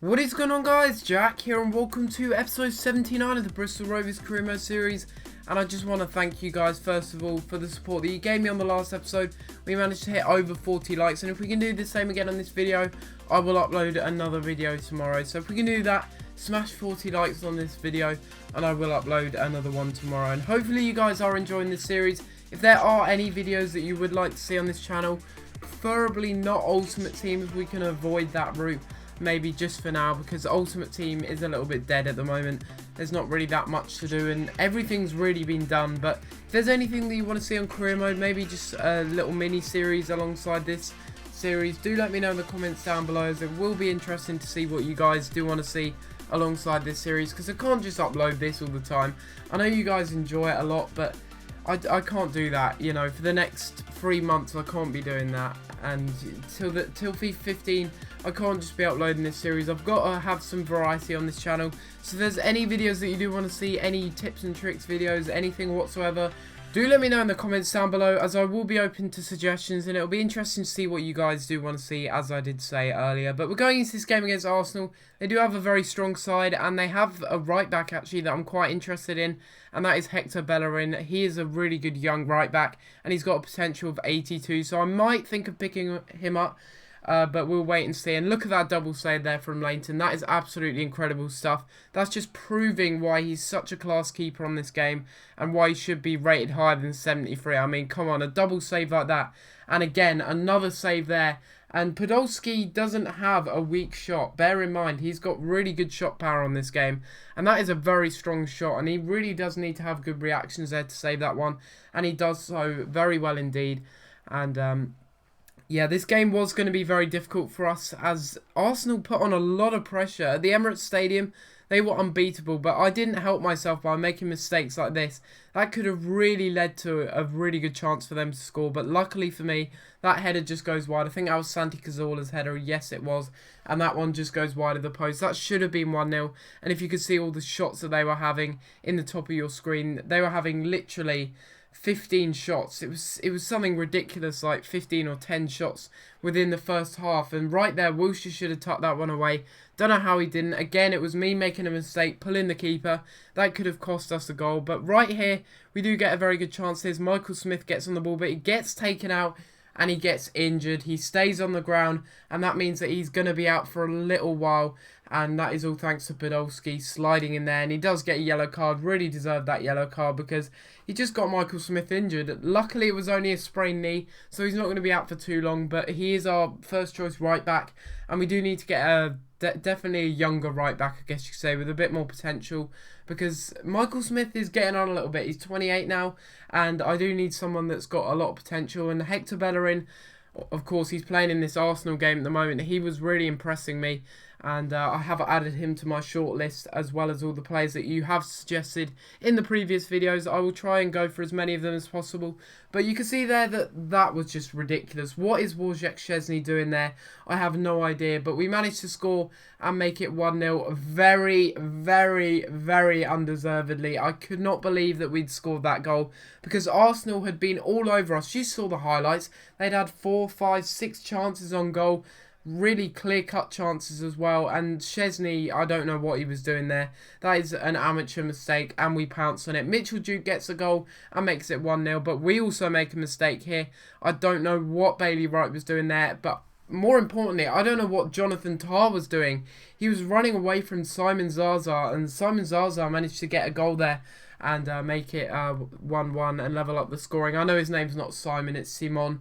What is going on, guys? Jack here and welcome to episode 79 of the Bristol Rovers Career Mode series. And I just want to thank you guys first of all for the support that you gave me on the last episode. We managed to hit over 40 likes, and if we can do the same again on this video, I will upload another video tomorrow. So if we can do that, smash 40 likes on this video and I will upload another one tomorrow. And hopefully you guys are enjoying this series. If there are any videos that you would like to see on this channel, preferably not Ultimate Team if we can avoid that route. Maybe just for now, because Ultimate Team is a little bit dead at the moment. There's not really that much to do and everything's really been done. But if there's anything that you want to see on Career Mode, maybe just a little mini series alongside this series, do let me know in the comments down below, as it will be interesting to see what you guys do want to see alongside this series, because I can't just upload this all the time. I know you guys enjoy it a lot, but I can't do that, you know. For the next 3 months I can't be doing that, and till FIFA 15 I can't just be uploading this series. I've got to have some variety on this channel. So if there's any videos that you do want to see, any tips and tricks videos, anything whatsoever, do let me know in the comments down below, as I will be open to suggestions, and it'll be interesting to see what you guys do want to see, as I did say earlier. But we're going into this game against Arsenal. They do have a very strong side, and they have a right back actually that I'm quite interested in, and that is Hector Bellerin. He is a really good young right back, and he's got a potential of 82, so I might think of picking him up. But we'll wait and see. And look at that double save there from Leighton. That is absolutely incredible stuff. That's just proving why he's such a class keeper on this game, and why he should be rated higher than 73. I mean, come on, a double save like that. And again, another save there. And Podolski doesn't have a weak shot. Bear in mind, he's got really good shot power on this game. And that is a very strong shot. And he really does need to have good reactions there to save that one. And he does so very well indeed. And yeah, this game was going to be very difficult for us, as Arsenal put on a lot of pressure. At the Emirates Stadium, they were unbeatable, but I didn't help myself by making mistakes like this. That could have really led to a really good chance for them to score, but luckily for me, that header just goes wide. I think that was Santi Cazorla's header. Yes, it was. And that one just goes wide of the post. That should have been 1-0. And if you could see all the shots that they were having in the top of your screen, they were having literally 15 shots. It was something ridiculous, like 15 or 10 shots within the first half. And right there, Wilshere should have tucked that one away. Don't know how he didn't. Again, it was me making a mistake, pulling the keeper. That could have cost us a goal. But right here, we do get a very good chance. There's Michael Smith gets on the ball, but he gets taken out and he gets injured. He stays on the ground, and that means that he's going to be out for a little while. And that is all thanks to Podolski sliding in there. And he does get a yellow card. Really deserved that yellow card, because he just got Michael Smith injured. Luckily, it was only a sprained knee, so he's not going to be out for too long. But he is our first choice right back. And we do need to get definitely a younger right back, I guess you could say, with a bit more potential. Because Michael Smith is getting on a little bit. He's 28 now. And I do need someone that's got a lot of potential. And Hector Bellerin, of course, he's playing in this Arsenal game at the moment. He was really impressing me. And I have added him to my shortlist, as well as all the players that you have suggested in the previous videos. I will try and go for as many of them as possible. But you can see there that that was just ridiculous. What is Szczesny doing there? I have no idea. But we managed to score and make it 1-0 very, very, very undeservedly. I could not believe that we'd scored that goal, because Arsenal had been all over us. You saw the highlights. They'd had 4, 5, 6 chances on goal. Really clear-cut chances as well, and Szczesny, I don't know what he was doing there. That is an amateur mistake, and we pounce on it. Mitchell Duke gets a goal and makes it 1-0, but we also make a mistake here. I don't know what Bailey Wright was doing there, but more importantly, I don't know what Jonathan Tah was doing. He was running away from Simon Zaza, and Simon Zaza managed to get a goal there and make it 1-1 and level up the scoring. I know his name's not Simon, it's Simon.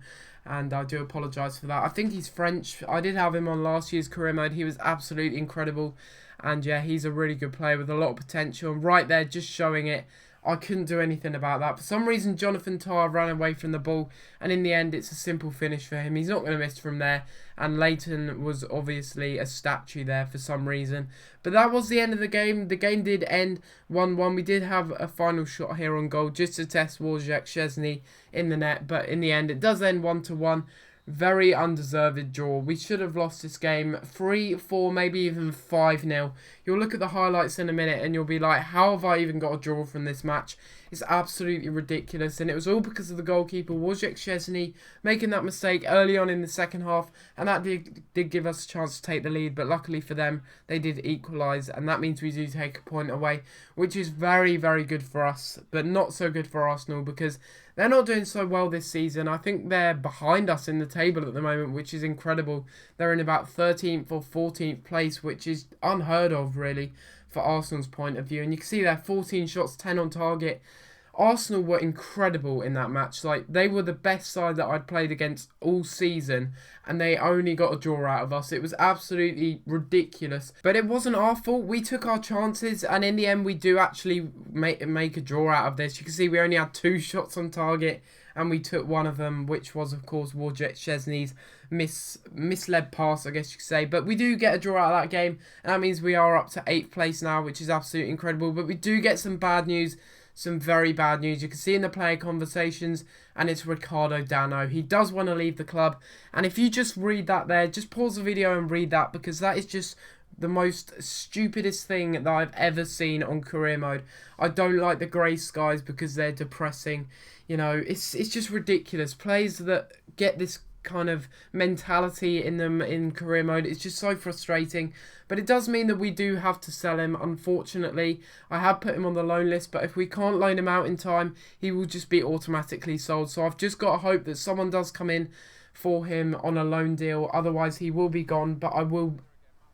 And I do apologise for that. I think he's French. I did have him on last year's career mode. He was absolutely incredible. And yeah, he's a really good player with a lot of potential. And right there, just showing it. I couldn't do anything about that. For some reason, Jonathan Tah ran away from the ball, and in the end, it's a simple finish for him. He's not going to miss from there, and Leighton was obviously a statue there for some reason. But that was the end of the game. The game did end 1-1. We did have a final shot here on goal just to test Szczesny in the net, but in the end, it does end 1-1. Very undeserved draw. We should have lost this game 3-4, maybe even 5-0. You'll look at the highlights in a minute and you'll be like, how have I even got a draw from this match? It's absolutely ridiculous, and it was all because of the goalkeeper, Wojciech Szczesny, making that mistake early on in the second half, and that did give us a chance to take the lead, but luckily for them, they did equalise, and that means we do take a point away, which is very, very good for us, but not so good for Arsenal, because they're not doing so well this season. I think they're behind us in the table at the moment, which is incredible. They're in about 13th or 14th place, which is unheard of, really, for Arsenal's point of view. And you can see there, 14 shots, 10 on target. Arsenal were incredible in that match. Like, they were the best side that I'd played against all season, and they only got a draw out of us. It was absolutely ridiculous. But it wasn't our fault. We took our chances, and in the end, we do actually make a draw out of this. You can see we only had 2 shots on target, and we took one of them, which was, of course, Wojciech Szczesny's misled pass, I guess you could say. But we do get a draw out of that game, and that means we are up to 8th place now, which is absolutely incredible. But we do get some bad news. Some very bad news. You can see in the player conversations, and it's Ricardo Dano. He does want to leave the club, and if you just read that there, just pause the video and read that, because that is just the most stupidest thing that I've ever seen on career mode. I don't like the grey skies because they're depressing. You know, it's just ridiculous. Players that get this kind of mentality in them in career mode, it's just so frustrating. But it does mean that we do have to sell him, unfortunately. I have put him on the loan list, but if we can't loan him out in time, he will just be automatically sold. So I've just got to hope that someone does come in for him on a loan deal, otherwise he will be gone. But I will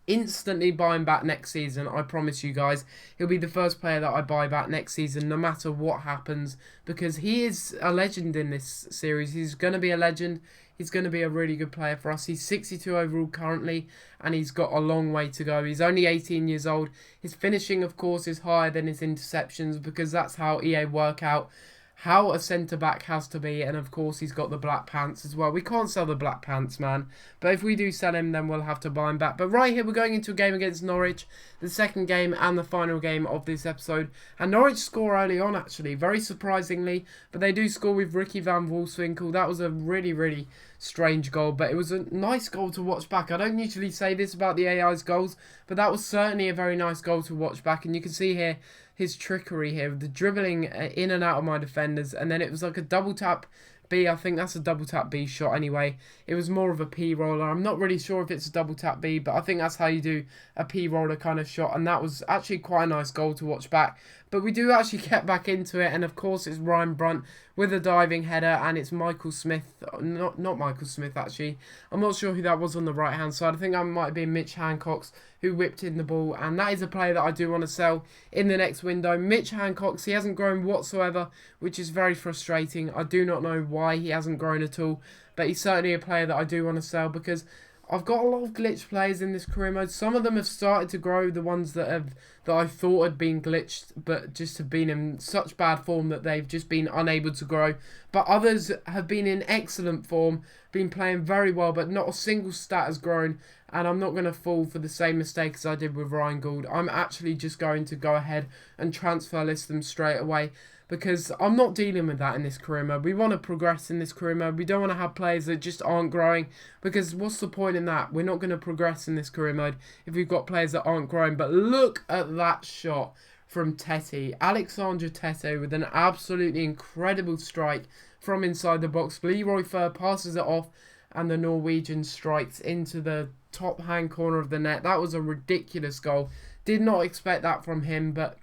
instantly buy him back next season, I promise you guys. He'll be the first player that I buy back next season, no matter what happens, because he is a legend in this series. He's going to be a legend. He's going to be a really good player for us. He's 62 overall currently, and he's got a long way to go. He's only 18 years old. His finishing, of course, is higher than his interceptions, because that's how EA work out how a centre-back has to be, and of course he's got the black pants as well. We can't sell the black pants, man, but if we do sell him, then we'll have to buy him back. But right here, we're going into a game against Norwich, the second game and the final game of this episode, and Norwich score early on, actually, very surprisingly, but they do score with Ricky van Wolfswinkel. That was a really, really strange goal, but it was a nice goal to watch back. I don't usually say this about the AI's goals, but that was certainly a very nice goal to watch back, and you can see here his trickery here, the dribbling in and out of my defenders, and then it was like a double tap B. I think that's a double tap B shot anyway. It was more of a P roller. I'm not really sure if it's a double tap B, but I think that's how you do a P roller kind of shot, and that was actually quite a nice goal to watch back. But we do actually get back into it, and of course it's Ryan Brunt with a diving header, and it's Michael Smith, not Michael Smith actually. I'm not sure who that was on the right hand side. I think that might have been Mitch Hancock's who whipped in the ball, and that is a player that I do want to sell in the next window. Mitch Hancock's, he hasn't grown whatsoever, which is very frustrating. I do not know why he hasn't grown at all, but he's certainly a player that I do want to sell, because I've got a lot of glitch players in this career mode. Some of them have started to grow, the ones that I thought had been glitched, but just have been in such bad form that they've just been unable to grow. But others have been in excellent form, been playing very well, but not a single stat has grown. And I'm not going to fall for the same mistake as I did with Ryan Gould. I'm actually just going to go ahead and transfer list them straight away, because I'm not dealing with that in this career mode. We want to progress in this career mode. We don't want to have players that just aren't growing, because what's the point in that? We're not going to progress in this career mode if we've got players that aren't growing. But look at that shot from Tete. Alexandre Tete with an absolutely incredible strike from inside the box. Leroy Fer passes it off, and the Norwegian strikes into the top hand corner of the net. That was a ridiculous goal. Did not expect that from him, but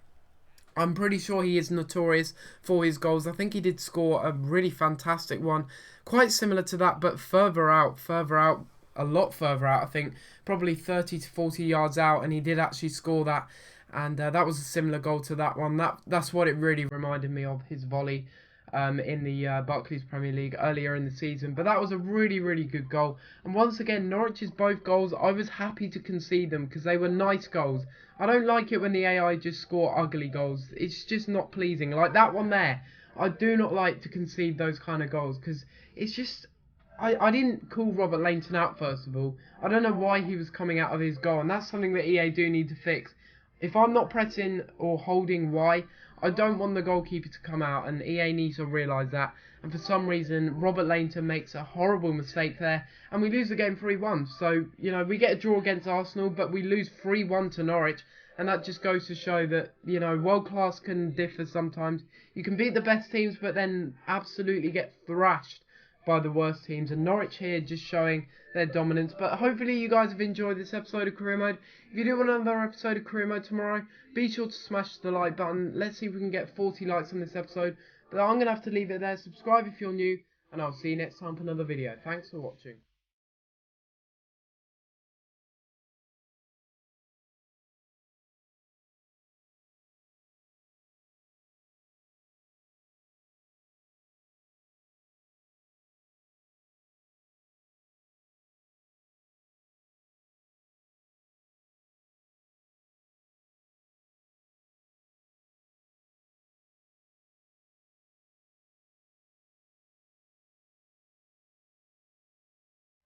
I'm pretty sure he is notorious for his goals. I think he did score a really fantastic one, quite similar to that, but further out, a lot further out, I think, probably 30 to 40 yards out, and he did actually score that, and that was a similar goal to that one. That's what it really reminded me of, his volley in the Barclays Premier League earlier in the season. But that was a really, really good goal. And once again, Norwich's both goals, I was happy to concede them because they were nice goals. I don't like it when the AI just score ugly goals. It's just not pleasing. Like that one there, I do not like to concede those kind of goals because it's just... I didn't call Robert Lainton out, first of all. I don't know why he was coming out of his goal, and that's something that EA do need to fix. If I'm not pressing or holding Y, I don't want the goalkeeper to come out, and EA needs to realise that. And for some reason, Robert Lainton makes a horrible mistake there, and we lose the game 3-1. So, you know, we get a draw against Arsenal, but we lose 3-1 to Norwich. And that just goes to show that, you know, world class can differ sometimes. You can beat the best teams, but then absolutely get thrashed by the worst teams. And Norwich here just showing their dominance. But hopefully you guys have enjoyed this episode of Career Mode. If you do want another episode of Career Mode tomorrow, be sure to smash the like button. Let's see if we can get 40 likes on this episode. But I'm going to have to leave it there. Subscribe if you're new, and I'll see you next time for another video. Thanks for watching.